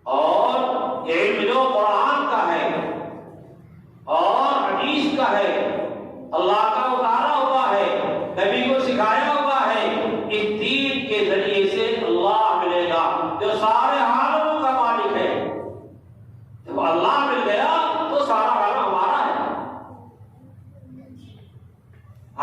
اور یہ علم جو قرآن کا ہے اور حدیث کا ہے، اللہ کا اتارا ہوا ہے، نبی کو سکھایا ہوا ہے، اس دین کے ذریعے سے اللہ ملے گا جو سارے عالموں کا مالک ہے۔ جب اللہ مل گیا تو سارا عالم ہمارا ہے۔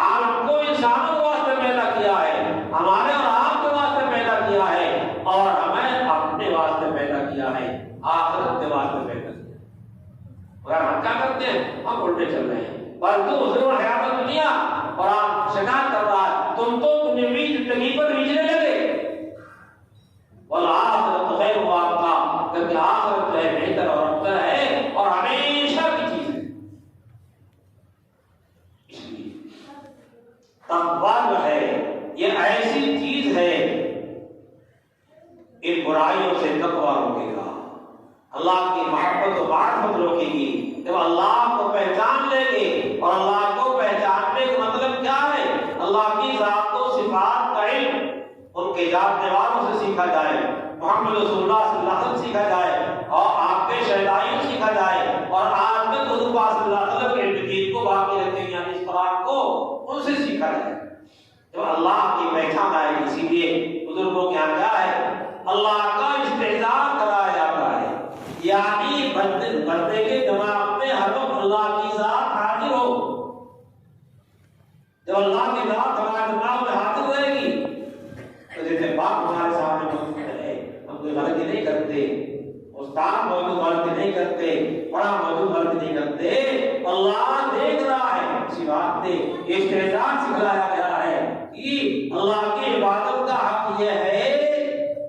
عالم کو انسانوں کے واسطے پیدا کیا ہے، ہمارے اور آپ کے واسطے پیدا کیا ہے، اور ہمیں اپنے واسطے پیدا کیا ہے، آخرت کے واسطے پیدا کیا ہے۔ مگر ہم کیا کرتے ہیں؟ ہم الٹے چل رہے ہیں۔ پرنتو حضور حیات دنیا قرآن شکایت کر رہا ہے، تم تو دنیاوی زندگی پر ریجھنے لگے، والآخرۃ خیر وابقیٰ، کیونکہ آخرت جو ہے بہتر اور افضل ہے اور ہمیشہ کی چیز ہے۔ اس لیے تقویٰ جو ہے یہ ایسی چیز ہے، ان برائیوں سے تقویٰ روکے گا، اللہ کی محبت و معرفت روکے گی۔ جب اللہ کو پہچان لیں گے، اور اللہ کو پہچاننے کا مطلب کیا ہے؟ اللہ کی ذات و صفات کا علم ان کے جاننے والوں سے سیکھا جائے، محمد رسول اللہ صلی اللہ علیہ وسلم سیکھا جائے، اور آپ کے شہدائیوں سیکھا جائے، اور آج تک حضور پاک صلی اللہ علیہ وسلم کے دین کو باقی رکھتے ہیں، یعنی اس قرآن کو ان سے سیکھا جائے۔ جب اللہ کی پہچان آئے گی، اسی لیے بزرگوں کے یہاں کیا ہے؟ اللہ کا استحضار کرایا جاتا ہے، یعنی بندے کے دماغ میں ہر وقت اللہ کی ذات حاضر ہو۔ جب اللہ کی ذات ہمارے دماغ میں حاضر رہے گی تو جیسے باپ ہمارے سامنے موجود ہے، ہم کوئی غلطی نہیں کرتے، استاد موجود غلطی نہیں کرتے، بڑا موجود غلطی نہیں کرتے، اللہ دیکھ رہا ہے۔ اسی بات سے استحضار سکھلایا گیا ہے کہ اللہ کی عبادت کا حق یہ ہے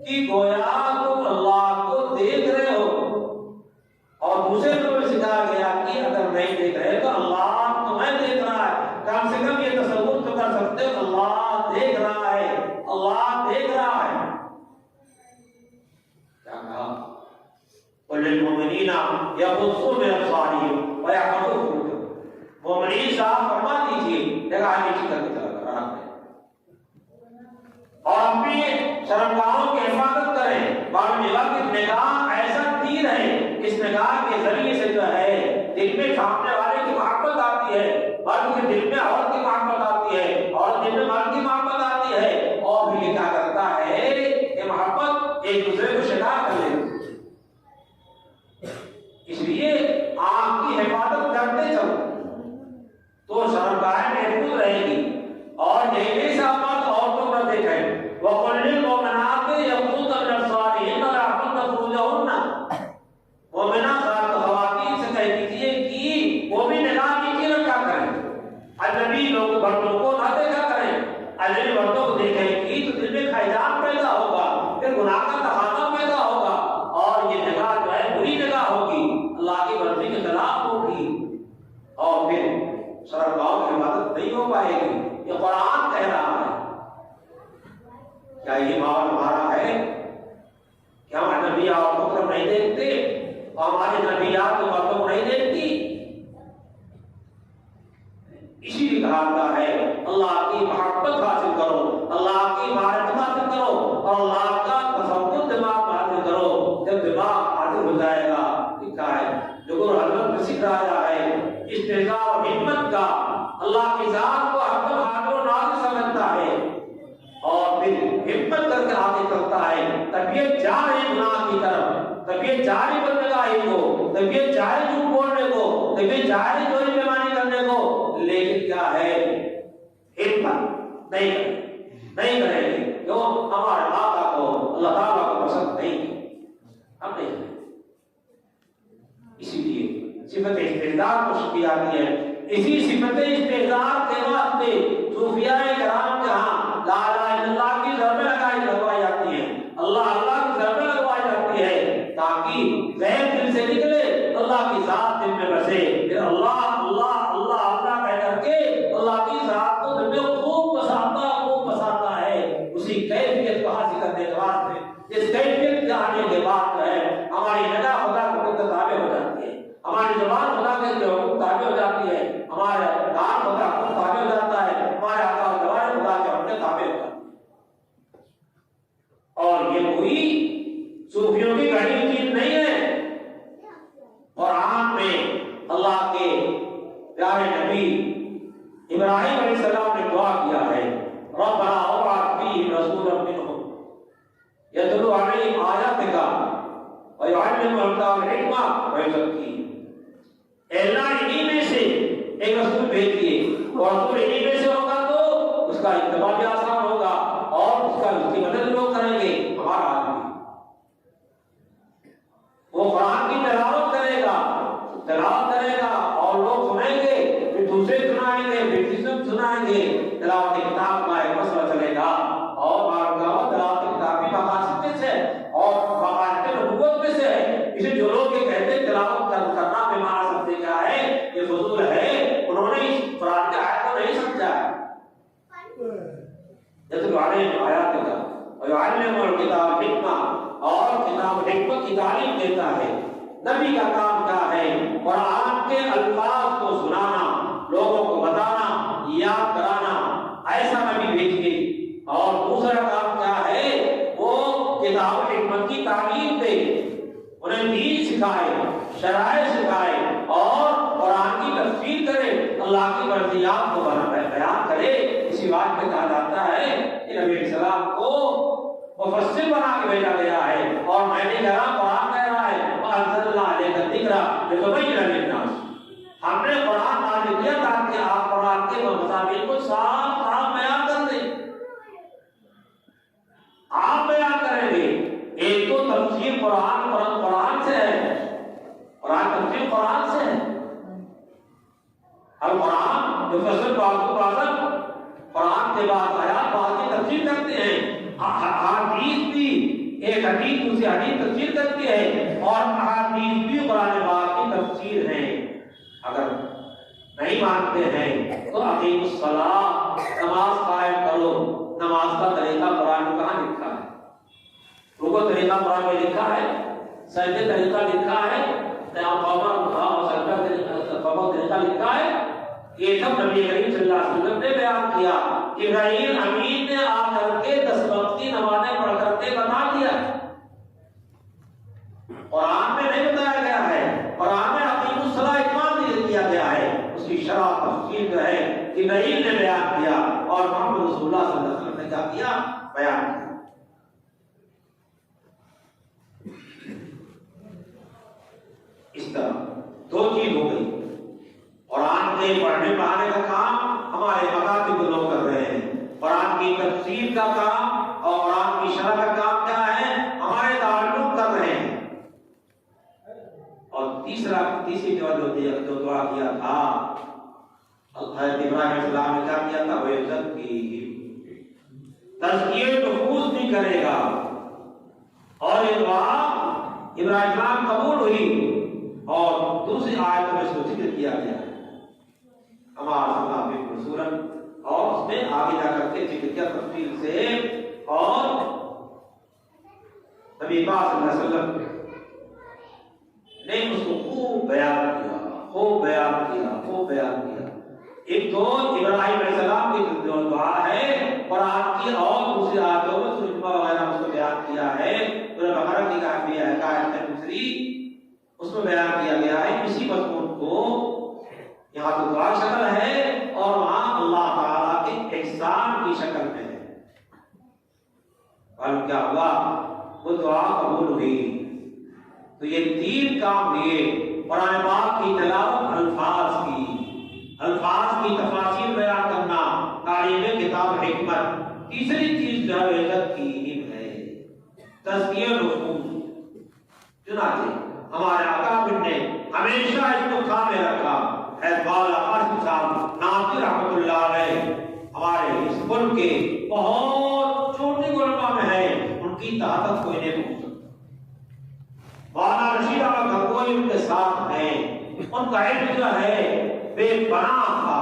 کہ گویا تم اللہ کو دیکھ رہے ہو، اور دوسرے کو بھی سکھایا گیا کہ اگر نہیں دیکھ رہے تو اللہ تمہیں دیکھ رہا ہے۔ کم سے کم یہ تصور تو کر سکتے ہو، اللہ دیکھ رہا ہے، اللہ دیکھ رہا ہے۔ کیا کہا؟ قُل لِّلْمُؤْمِنِينَ يَغُضُّوا مِنْ أَبْصَارِهِمْ وَيَحْفَظُوا فُرُوجَهُم۔ مومنین صاحب فرما دیجیے، جگہ نیچی کر کے چلا کر اور اپنی شرمگاہوں کی حفاظت کریں۔ معلوم یہ کہ نگاہ ایسا تیر ہے، اس نگاہ کے ذریعے سے جو ہے دل میں سامنے والے کی محبت آتی ہے، مرد کے دل میں عورت کی محبت آتی ہے، اور دل میں مرد کی محبت آتی ہے، اور بھی یہ کیا کرتا ہے کہ محبت ایک دوسرے کو شکار کر لیتی ہے۔ اس لیے آنکھ کی حفاظت کرتے چلو تو شرمگاہیں محفوظ رہے گی، اور یہ بھی سامت عورتوں پر دیکھیں۔ وَقُلْ لِلْمُؤْمِنَاتِ يَغْضُضْنَ مِنْ أَبْصَارِهِنَّ وَيَحْفَظْنَ فُرُوجَهُنَّ۔ مومنات خواتین سے کہہ دیجیے کہ وہ بھی نگاہ نیچی رکھا کریں، اجنبی مردوں کو نہ دیکھا کریں۔ اجنبی مردوں کو دیکھیں گی تو دل میں خیزان پیدا ہوگا، پھر گناہ کا تقاضا پیدا ہوگا، اور یہ نگاہ جو ہے بری نگاہ ہوگی، اللہ کی مرضی کے خلاف ہوگی، اور پھر شرمگاہوں کی حفاظت نہیں ہو پائے گی۔ یہ قرآن کہہ رہا ہے۔ کیا یہ ماحول ہمارا ہے کہ ہم اجنبی عورتوں کو نہیں دیکھتے، اور ہماری نبیات تو مردوں کو نہیں دیکھتی؟ اسی لیے کہا جاتا ہے اللہ کی محبت حاصل کرو، اللہ کی معرفت حاصل کرو، اور اللہ کا تصور دماغ میں حاصل کرو۔ جب دماغ حاصل ہو جائے گا، لکھا ہے جو گرو حضرت نے سکھایا ہے استحضار اور ہمت کا، اللہ کی ذات کو ہر دم حاضر و ناظر سمجھتا ہے، اور پھر ہمت کر کے آگے چلتا ہے۔ طبیعت جا رہی گناہ کی طرف، طبیعت جا رہی بدنگاہی کو، طبیعت جا رہی جھوٹ بولنے کو، طبیعت جا رہی چوری بیمانی کرنے کو، لیکن کیا ہے؟ ہمت نہیں کریں گے، جو ہمارے آقا کو اللہ تعالیٰ کو پسند نہیں ہے، ہم نہیں کریں۔ اسی لیے صفت استحضار کو شکریہ آتی ہے۔ اسی صفت استحضار کے واسطے صوفیاء کرام کے ہاں لا الہ الا اللہ کی ضربیں لگوائی جاتی ہیں، اللہ اللہ کی ضربیں لگوائی جاتی ہے، تاکہ ذہن دل سے نکلے، اللہ کی ذات دل میں بسے، پھر اللہ اللہ اللہ اللہ کہہ کر کے اللہ کی ذات کو دل میں خوب بساتا ہے۔ اسی کیفیت کو حاصل کرنے کے واسطے، جس کیفیت کے آنے کے بعد جو ہے ہماری نگاہ خدا کو تابع ہو جاتی ہے، ہماری زبان خدا کے حکم تابع ہو جاتی ہے، ہمارا کان خدا کو تابع ہو جاتا ہے، ہمارے آقا و جوان خدا کے حکم تابع ہو جاتا ہے۔ اور یہ کوئی صوفیوں کی گھڑی چیز نہیں ہے۔ قرآن میں اللہ کے پیارے نبی ابراہیم علیہ السلام نے دعا کیا ہے، ربنا ابعث فیہم رسولا منہم یتلو علیہم آیاتک ویعلمہم الکتاب والحکمہ ویزکیہم۔ اے اللہ انہی میں سے ایک رسول بھیجیے، اور رسول انہی میں سے ہوگا تو اس کا اتباع بھی آسان ہوگا اور اس کی مدد لوگ کریں گے۔ ہمارا آدمی وہ قرآن کی تلاوت کرے گا اور لوگ سنیں گے، پھر دوسرے سنائیں گے، پھر تیسرے سنائیں گے۔ تلاوت کتاب کا ایک مسئلہ چلے گا اور تلاوت کتاب بھی مقاصد میں سے اور مقاصد نبوت میں سے ہے۔ اسے جو لوگ یہ کہتے ہیں تلاوت کرنا بے معنی سمجھے کیا ہے، یہ فضول ہے، انہوں نے اس قرآن کے آیت کو نہیں سمجھا ہے۔ یتلو علیہم آیاتک ویعلمہم الکتاب والحکمہ، اور کتاب و حکمت کی تعلیم دیتا ہے۔ نبی کا کام کیا ہے؟ قرآن کے الفاظ کو سنانا، لوگوں کو بتانا، یاد کرانا، ایسا نبی بھیجیے۔ اور دوسرا کام کیا ہے؟ وہ کتاب و حکمت کی تعلیم دے، انہیں دین سکھائے، شرائع سکھائے اور قرآن کی تفسیر کرے، اللہ کی مرضیات کو بیان کرے۔ اسی بات میں کہا جاتا ہے کہ نبی علیہ السلام کو مفسر بنا کے بھیجا گیا ہے، اور میں نے کہا قرآن کہہ رہا ہے وَأَنزَلْنَا عَلَيْكَ الذِّكْرَ لِتُبَيِّنَ لِلنَّاسِ، ہم نے قرآن نازل کیا تاکہ آپ قرآن کے مضامین کو صاف بیان کر دیں۔ آپ بیان کریں گے، ایک تو تفسیر قرآن سے ہے، تفسیر قرآن سے ہے۔ اب قرآن جو فصل قرآن کے بعد آیات بعد کی تفسیر کرتے ہیں، حدیث بھی ایک حدیث دوسری حدیث تفسیر کرتی ہے، اور احادیث بھی قرآن پاک کی تفسیر ہے۔ اگر نہیں مانتے ہیں تو اقیموا الصلاۃ، نماز قائم کرو۔ نماز کا طریقہ قرآن میں کہاں لکھا ہے؟ رکوع طریقہ قرآن میں لکھا ہے، سجدے طریقہ لکھا ہے، قیام اور سجدہ طریقہ لکھا ہے۔ یہ سب نبی کریم صلی اللہ علیہ وسلم نے بیان کیا۔ ابراہیم امین نے آ کر کے 10 وقت کی نمازیں پڑھ کر کے بتا دیا۔ قرآن میں نہیں بتایا گیا ہے، قرآن میں اقیموا الصلاۃ اتمام کیا گیا ہے، اس کی شرح تفصیل جو ہے ابراہیم نے بیان کیا اور محمد رسول اللہ صلی اللہ علیہ وسلم نے کیا کیا؟ بیان کیا۔ اس طرح دو چیز ہو گئی، قرآن کے پڑھنے پڑھانے کا کام ہمارے مکاتب لوگ کر رہے ہیں، قرآن کی تفسیر کا کام اور قرآن کی شرح کا کام کیا ہے؟ ہمارے تعلق کر رہے ہیں۔ اور تیسری جو دعا کیا تھا حضرت ابراہیم علیہ السلام نے کیا کیا تھا؟ وَيُزَكِّيهِمْ، تزکیہ نفوس بھی کرے گا۔ اور یہ دعا ابراہیم السلام قبول ہوئی، اور دوسری آیت میں اس کو ذکر کیا گیا ہے ہمارا رسولن، اور اس میں آگے جا کر کے ذکر کیا تفصیل سے، اور نبی پاک صلی اللہ علیہ وسلم نے اس کو خوب بیان کیا۔ ایک تو ابراہیم علیہ السلام کی جو دعا ہے قرآن کی، اور دوسری آیتوں میں سورۃ وغیرہ اس کو بیان کیا ہے، سورۃ بقرہ کی آیت دوسری اس میں بیان کیا گیا ہے اسی مضمون کو۔ یہاں تو دعا شکل ہے اور وہاں اللہ تعالیٰ کے احسان کی شکل میں ہے۔ اور کیا ہوا؟ وہ دعا قبول ہوئی۔ تو یہ 3 کام ہوئے، قرآن پاک کی تلاوت، الفاظ کی تفاسیر بیان کرنا، تعلیم کتاب حکمت۔ تیسری چیز جو ہے عزت کی علم ہے، تزکیہ نفوس۔ چنانچہ ہمارے اکابر نے ہمیشہ اس کو کامل رکھا ہے۔ بالا فرض صاحب ناصر رحمۃ اللہ علیہ ہمارے اس ملک کے بہت چھوٹے علماء میں ہیں، ان کی طاقت کوئی نہیں پہنچ سکتا۔ مولانا رشید احمد گنگوئی ان کے ساتھ ہیں، ان کا علم جو ہے بے پناہ تھا۔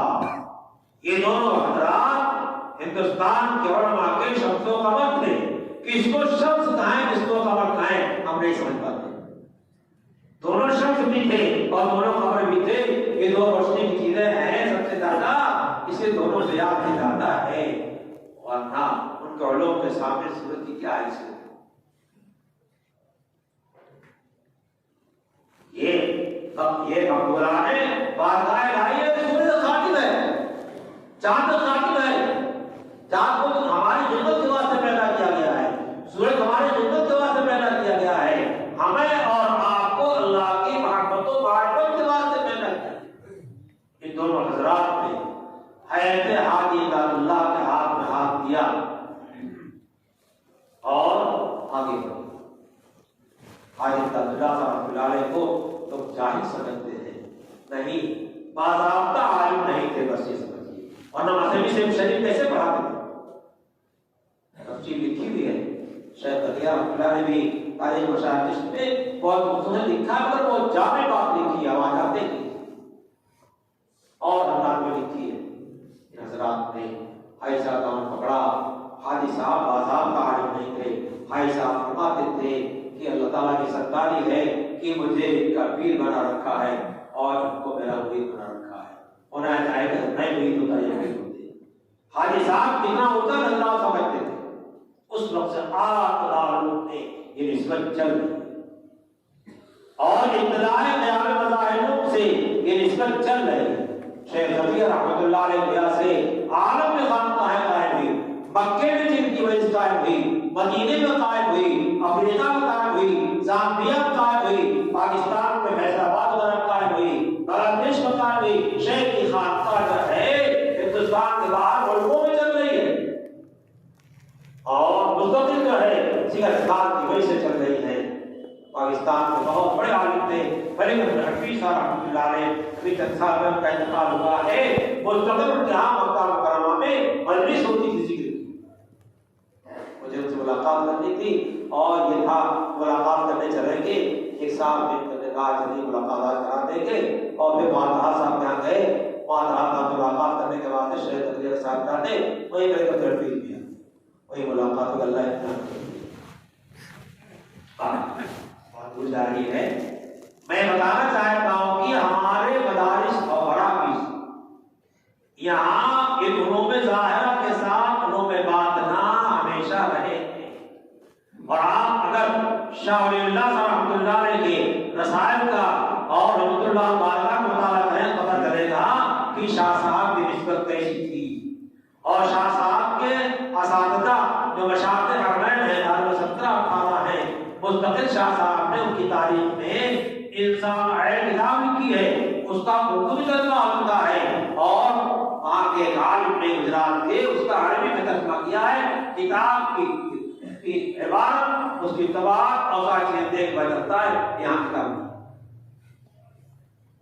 یہ دونوں حضرات ہندوستان کے علماء کے شمس و قمر تھے۔ کس کو شمس کہیں کس کو قمر کہیں ہم نہیں سمجھ پاتے۔ دونوں شمس بھی تھے اور دونوں قمر بھی تھے، یہ دو روشنی کی چیزیں ہیں سب سے زیادہ، اسے دونوں سے یاد بھی زیادہ ہے، ورنہ ان کے علوم کے سامنے سورت کی کیا حیثیت ہے۔ یہ ابولا نے بارگاہ لائی ہے، سورج خاتم ہے، چاند خاتم ہے، چاند کو ہماری خدمت کے واسطے پیدا کیا گیا ہے، سورج ہماری خدمت کے واسطے پیدا کیا گیا ہے، ہمیں اور آپ کو اللہ کی محبت و معرفت کے واسطے پیدا کیا ہے۔ ان دونوں حضرات نے حضرت حاجی اللہ کے ہاتھ میں ہاتھ دیا اور آگے بڑھے۔ حاجی اللہ رحمۃ اللہ علیہ کو لوگ جاہل سمجھتے ہیں، نہیں، باضابطہ عالم نہیں تھے، بس یہ سمجھیے، اور نہ مذہبی سے شریف کیسے پڑھاتے تھے، تفصیل لکھی ہوئی ہے، شیخ تقیہ رحمۃ اللہ نے بھی تاریخ مشاہد میں بہت خوبصورت لکھا ہے، وہ جامع بات لکھی ہے، وہاں جاتے کی اور اللہ نے لکھی ہے۔ ان حضرات نے حاجی صاحب کا من پکڑا، حاجی صاحب باضابطہ عالم نہیں تھے، حاجی صاحب فرماتے تھے کہ اللہ تعالیٰ کی سرکاری ہے کہ مجھے ان کا پیر بنا رکھا ہے اور ان کو میرا مرید بنا رکھا ہے، انہیں چاہے کہ میں مرید ہوتا یا مرید ہوتے۔ حاجی صاحب کتنا ہوتا اللہ سمجھتے تھے، اس وقت سے آٹھ نے یہ نسبت چل رہی اور ابتداء قیام مذاہب سے یہ نسبت چل رہی۔ شیخ تقیہ رحمۃ اللہ علیہ سے عالم میں خانقاہیں قائم ہوئی، مکے میں جن کی وجہ قائم ہوئی، مدینے میں قائم ہوئی، افریقہ میں قائم ہوئی، زامبیا میں قائم ہوئی، پاکستان میں فیصل آباد وغیرہ قائم ہوئی، بنگلہ دیش میں قائم ہوئی۔ شیخ کی خانقاہ جو ہے ہندوستان کے باہر ملکوں میں چل رہی ہے اور مستقل جو ہے سیاست کی وجہ سے چل رہی ہے۔ پاکستان میں بہت بڑے عالم تھے، بڑے حفیظ صاحب رحمۃ اللہ علیہ، ابھی چند سال میں ان کا انتقال ہوا ہے، مستقل ان کے یہاں مکہ مکرمہ میں مجلس ہوتی تھی ذکر کی، مجھے ان سے ملاقات کرنی تھی اور یہ تھا ملاقات کرنے چلیں گے، ایک صاحب نے کہا چلیے ملاقات کرا دیں گے، اور پھر مہاتما صاحب کے یہاں گئے، مہاتما صاحب ملاقات کرنے کے بعد شیخ تقیہ صاحب جاتے وہیں میرے کو تربیت دیا، وہی ملاقات کو اللہ اتنا جاری ہے۔ میں بتانا چاہتا ہوں کہ ہمارے مدارس اور مراکز یہاں علوم ظاہرہ کے ساتھ علوم باطنہ ہمیشہ رہے ہیں، اور آپ اگر شاہ ولی اللہ صاحب رحمۃ اللہ علیہ کے رسائل کا اور رحمۃ اللہ بارگاہ کا مطالعہ کریں پتہ چلے گا کہ شاہ صاحب کی نسبت کیسی تھی، اور شاہ صاحب کے اساتذہ جو مشاہد حرمین ہیں 17-18 ہیں، مستقل شاہ صاحب نے ان کی تاریخ میں انسان کتاب لکھی ہے، اس کا اردو بھی ترجمہ ہوتا ہے، اور وہاں کے عالم نے گجرات کے اس کا عربی میں ترجمہ کیا ہے، کتاب کی عبارت اس کی طباعت اور ساری چیزیں دیکھ بھال کرتا ہے، یہاں کتاب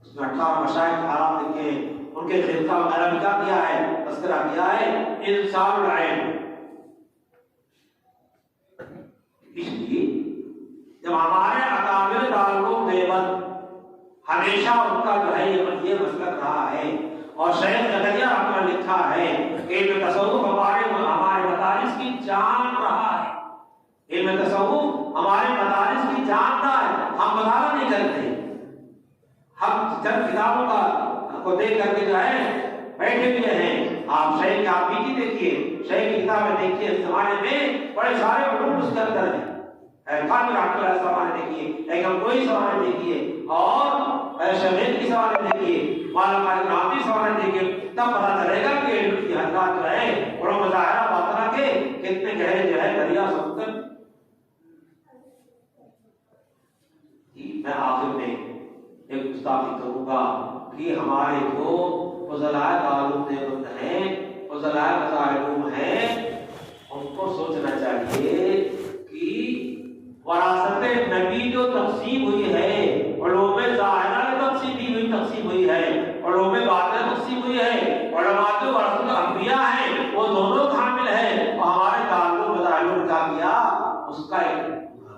اس میں 18 مشائخ حالات لکھے ہیں، ان کے خلفہ وغیرہ بھی کیا ہے، تذکرہ کیا ہے، انسان العین۔ اس لیے جب ہمارے اکابر دارالعلوم دیوبند ہمیشہ ان کا جو ہے یہ مسلک رہا ہے، اور شیخ تقیہ رحمۃ اللہ لکھا ہے کہ علم تصوف ہمارے مدارس کی جان رہا ہے، علم تصوف ہمارے مدارس کی جان رہا ہے، ہم مطالعہ نہیں کرتے، ہم چند کتابوں کا کو دیکھ کر کے جو ہے بیٹھے ہوئے ہیں۔ آپ شیخ کی آپ بھی دیکھیے، شیخ کی کتابیں دیکھیے، اس زمانے میں بڑے سارے علوم اس کے اندر ہیں، خان رحمۃ اللہ سوالے دیکھیے، ایک ہم کوئی سوالے دیکھیے، اور شہید کی سوالے دیکھیے، مولانا رافی سوالے دیکھیے، تب پتہ چلے گا کہ علم کی حضرات جو ہے علوم ظاہرہ باطنہ کے کتنے گہرے جو ہے دریا سمندر۔ میں آخر میں ایک گستاخی کروں گا کہ ہمارے جو فضلاء دارالعلوم دیوبند ہیں، فضلاء مظاہر ہیں، ان کو سوچنا چاہیے کہ وراثت نبی جو تقسیم ہوئی ہے، علوم ظاہرہ تقسیم ہوئی ہے، علوم باطنہ تقسیم ہوئی ہے، علماء جو ورثۃ الانبیاء ہیں وہ دونوں کامل ہیں، اور ہمارے تعلق مظاہر کا کیا اس کا ایک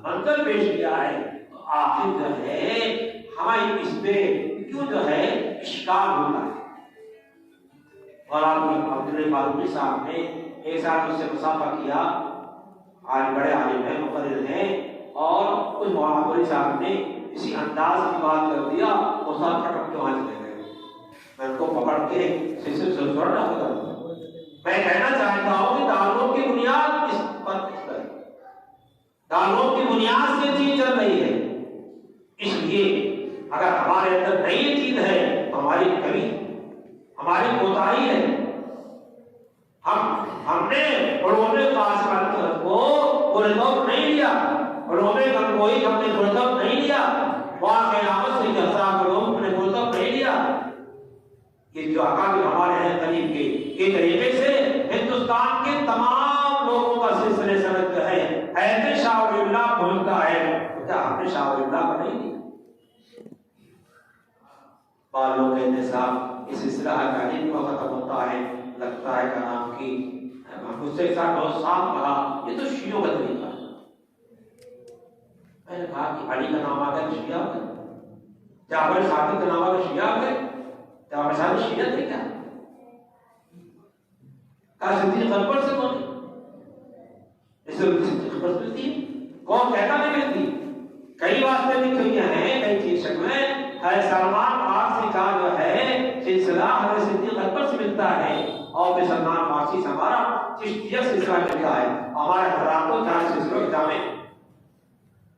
منظر پیش کیا ہے۔ تو آخر جو ہے ہمیں اس پہ کیوں جو ہے اشکال ہوتا ہے، اور عبداللہ فاروقی صاحب نے ایک ساتھ اس سے مسافہ کیا، آج بڑے عالم ہیں، مقرر ہیں، اور کچھ مولانا صاحب نے اسی انداز کی بات کر دیا، وہ ساتھ پھٹک کے وہاں چلے گئے، میں ان کو پکڑ کے سلسلے سے چھوڑنا ہوگا۔ میں کہنا چاہتا ہوں کہ تعلق کی بنیاد اس پر ہے، تعلق کی بنیاد سے چیز چل رہی ہے، اس لیے اگر ہمارے اندر نئی چیز ہے تو ہماری کمی، ہماری کوتاہی ہے. ہم نے علوم قاسمت کو مرتب نہیں لیا، علوم گنگوئی ہم نے مرتب نہیں لیا، واقع نامت سے جزاک علوم نے مرتب نہیں لیا. یہ جو اکابر ہمارے ہیں قریب کے، یہ طریقے سے ہندوستان کے تمام لوگوں کا سلسلے سند جو ہے ایسے شاہ ولی اللہ ملک کا ہے. کیا ہم نے شاہ ولی اللہ کو نہیں دیا؟ بعض لوگ کہتے ہیں صاحب یہ سلسلہ تعلیم کو ختم ہوتا ہے، لگتا ہے کا نام کی مجھ سے ایک ساتھ بہت صاف کہا یہ تو شیعوں کا طریقہ ہے. میں نے کہا کہ علی کا نام آ گیا تو شیعہ ہے، جعفر صادق کا نام آ گیا شیعہ ہے، جعفر صادق شیعہ تھے کیا؟ کہا صدیق اکبر سے کون ہے؟ اس سے صدیق اکبر سے ملتی ہے، کون کہتا نہیں ملتی؟ کئی واسطے لکھی ہوئی ہیں، کئی چیز میں ہے سلمان فارسی کا جو ہے سلسلہ حضرت صدیق اکبر سے ملتا ہے، اور پھر سلمان فارسی سے ہمارا چشتیہ سلسلہ ملتا ہے. ہمارے حضرات کو چار سلسلوں جامع،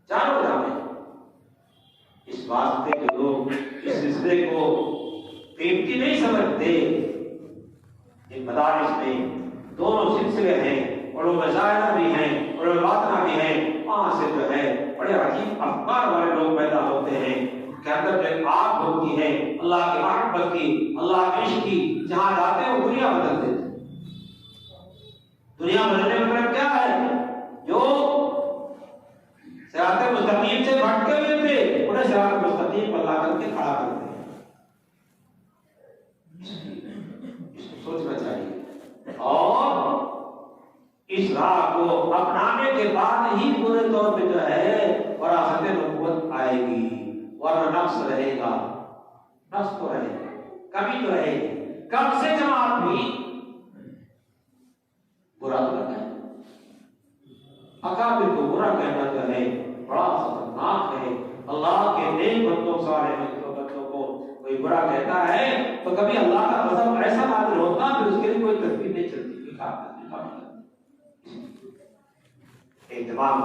چاروں جامع. اس واسطے کے لوگ اس سلسلے کو قیمتی نہیں سمجھتے. ان مدارس میں دونوں سلسلے ہیں، علوم ظاہرہ بھی ہیں، علوم باطنہ بھی ہیں. وہاں سے جو ہے بڑے عجیب افکار والے لوگ پیدا ہوتے ہیں کہ اندر جو آگ ہوتی ہے اللہ کی محبت کی، اللہ کے عشق کی، جہاں جاتے ہیں وہ دنیا بدل دیتے. دنیا بدلنے کا مطلب کیا ہے؟ جو صراط مستقیم سے بھٹکے ہوئے تھے انہیں صراط مستقیم پر لا کر کے کھڑا کرتے ہیں. اس کو سوچنا چاہیے، اور اس راہ کو اپنانے کے بعد ہی پورے طور پہ جو ہے وراثت نبوت آئے گی، ورنہ نقص رہے گا. نقص تو رہے گا، کمی تو رہے گی. کم سے کم آدمی برا تو لگا ہے. اکابر کو برا کہنا جو ہے بڑا خطرناک ہے. اللہ کے نیک بندوں سارے بندوں کو کوئی برا کہتا ہے تو کبھی اللہ کا غضب ایسا نازل ہوتا کہ اس کے لیے کوئی تدبیر نہیں چلتی. اہتمام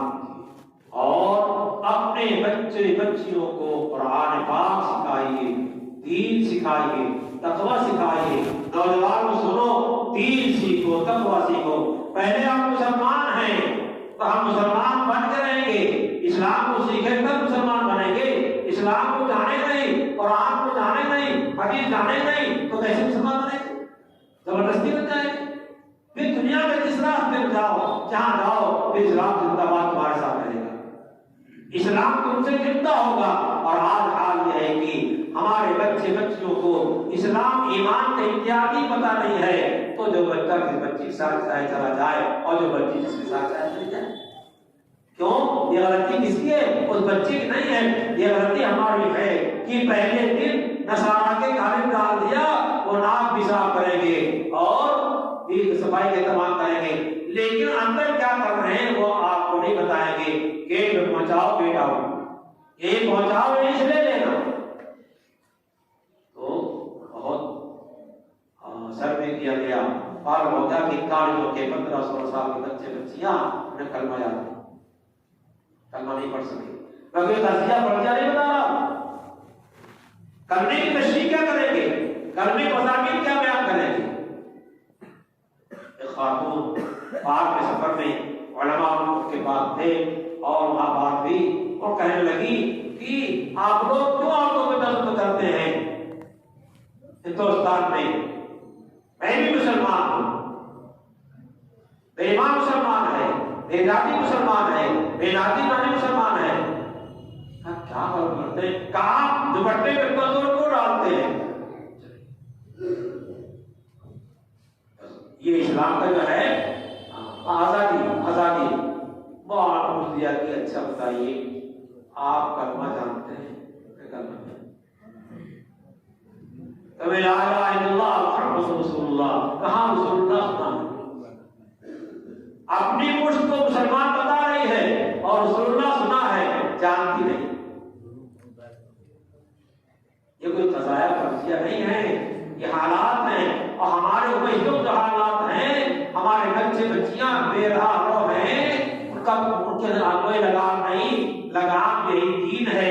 اور اپنے بچے بچیوں کو قرآن پاک سکھائیے، دین سکھائیے، تقوی سکھائیے. نوجوان کو سنو، دین سیکھو، تقوی سیکھو. پہلے آپ مسلمان ہیں تو ہم مسلمان بن کے رہیں گے. اسلام کو سیکھیں تب مسلمان بنیں گے. اسلام کو جانے نہیں، قرآن کو جانے نہیں، حدیث جانے نہیں تو کیسے مسلمان بنیں گے؟ زبردستی بن جائیں گے. پھر دنیا میں جس راستے میں جاؤ، جہاں جاؤ پھر اسلام زندہ باد تمہارے ساتھ رہے گا. اسلام تم سے زندہ ہوگا. اور آج حال یہ ہے کہ ہمارے بچے بچیوں کو اسلام ایمان کا امتیاز ہی پتہ نہیں ہے، تو جو بچہ کس بچی کے ساتھ چاہے چلا جائے اور جو بچی جس کے ساتھ چاہے چلی جائے. کیوں؟ یہ غلطی کس کی ہے؟ اس بچے کی نہیں ہے، یہ غلطی ہماری ہے کہ پہلے دن نصارہ کے کالم ڈال دیا. وہ ناک بھی صاف کریں گے اور صفائی کے تمام کریں گے، لیکن اندر کیا کر رہے ہیں وہ آپ کو نہیں بتائیں گے. گیٹ میں پہنچاؤ بیٹ آؤ، ایک پہنچاؤ اس لے لینا. تو بہت سروے کیا گیا، معلوم ہو گیا کہ کاریوں کے 15-16 سال کے بچے بچیاں انہیں کلمہ یاد نہیں، کلمہ نہیں پڑھ سکے. بلکہ تزکیہ پڑھیا نہیں بتا رہا. کلمے کی تشریح کیا کریں گے؟ کلمے کے مضامین کیا بیان کریں گے؟ خاتون پاک کے سفر میں علماء کے بعد تھے اور وہاں بات بھی، اور کہنے لگی کہ آپ لوگ کیوں عورتوں پہ ظلم کرتے ہیں ہندوستان میں؟ میں بھی مسلمان ہوں، بے ایمان مسلمان ہے، بے ذاتی مسلمان ہے، بے ذاتی مانی مسلمان ہے. کیا فرق کرتے ہیں؟ کہاں دوپٹے پہ کمزور کو ڈالتے ہیں. یہ اسلام کا جو ہے آزادی آزادی. بہت پوچھ دیا کہ اچھا بتائیے آپ کلمہ جانتے ہیں؟ کبھی لا الہ الا اللہ محمد رسول اللہ، کہاں رسول اللہ سنا؟ اپنی مشت کو مسلمان بتا رہی ہے اور رسول اللہ سنا ہے، جانتی نہیں. یہ کوئی قضایا فرضیہ نہیں ہے، یہ حالات ہیں. اور ہمارے اوپر جو حالات ہیں، ہمارے بچے بچیاں بے راہ رو ہیں، ان کے اندر کوئی لگام نہیں. لگام یہی دین ہے،